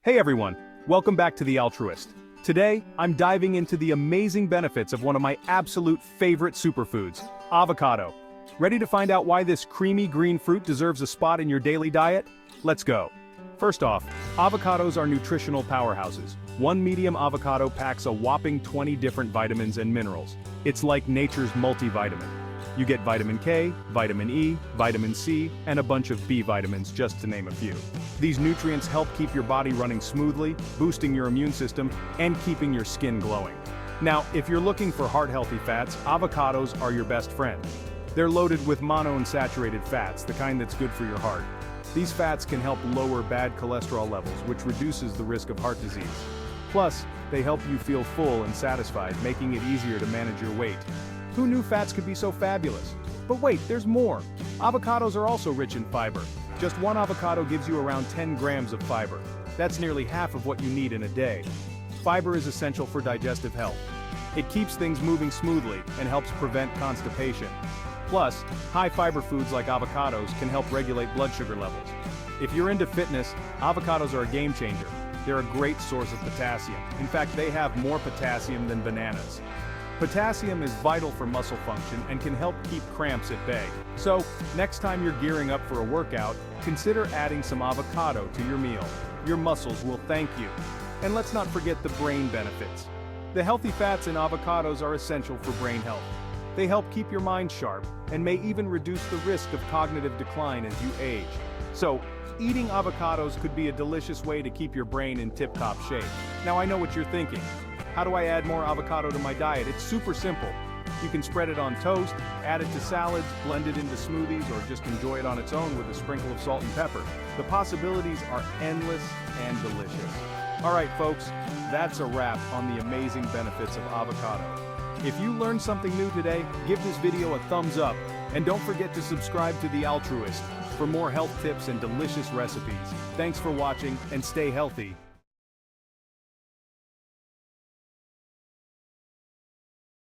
Hey everyone, welcome back to The Altruist. Today, I'm diving into the amazing benefits of one of my absolute favorite superfoods, avocado. Ready to find out why this creamy green fruit deserves a spot in your daily diet? Let's go. First off, avocados are nutritional powerhouses. One medium avocado packs a whopping 20 different vitamins and minerals. It's like nature's multivitamin. You get vitamin K, vitamin E, vitamin C, and a bunch of B vitamins, just to name a few. These nutrients help keep your body running smoothly, boosting your immune system, and keeping your skin glowing. Now, if you're looking for heart-healthy fats, avocados are your best friend. They're loaded with monounsaturated fats, the kind that's good for your heart. These fats can help lower bad cholesterol levels, which reduces the risk of heart disease. Plus, they help you feel full and satisfied, making it easier to manage your weight. Who knew fats could be so fabulous? But wait, there's more. Avocados are also rich in fiber. Just one avocado gives you around 10 grams of fiber. That's nearly half of what you need in a day. Fiber is essential for digestive health. It keeps things moving smoothly and helps prevent constipation. Plus, high fiber foods like avocados can help regulate blood sugar levels. If you're into fitness, avocados are a game changer. They're a great source of potassium. In fact, they have more potassium than bananas. Potassium is vital for muscle function and can help keep cramps at bay. So, next time you're gearing up for a workout, consider adding some avocado to your meal. Your muscles will thank you. And let's not forget the brain benefits. The healthy fats in avocados are essential for brain health. They help keep your mind sharp and may even reduce the risk of cognitive decline as you age. So, eating avocados could be a delicious way to keep your brain in tip-top shape. Now I know what you're thinking. How do I add more avocado to my diet? It's super simple. You can spread it on toast, add it to salads, blend it into smoothies, or just enjoy it on its own with a sprinkle of salt and pepper. The possibilities are endless and delicious. All right, folks, that's a wrap on the amazing benefits of avocado. If you learned something new today, give this video a thumbs up, and don't forget to subscribe to The Altruist for more health tips and delicious recipes. Thanks for watching, and stay healthy.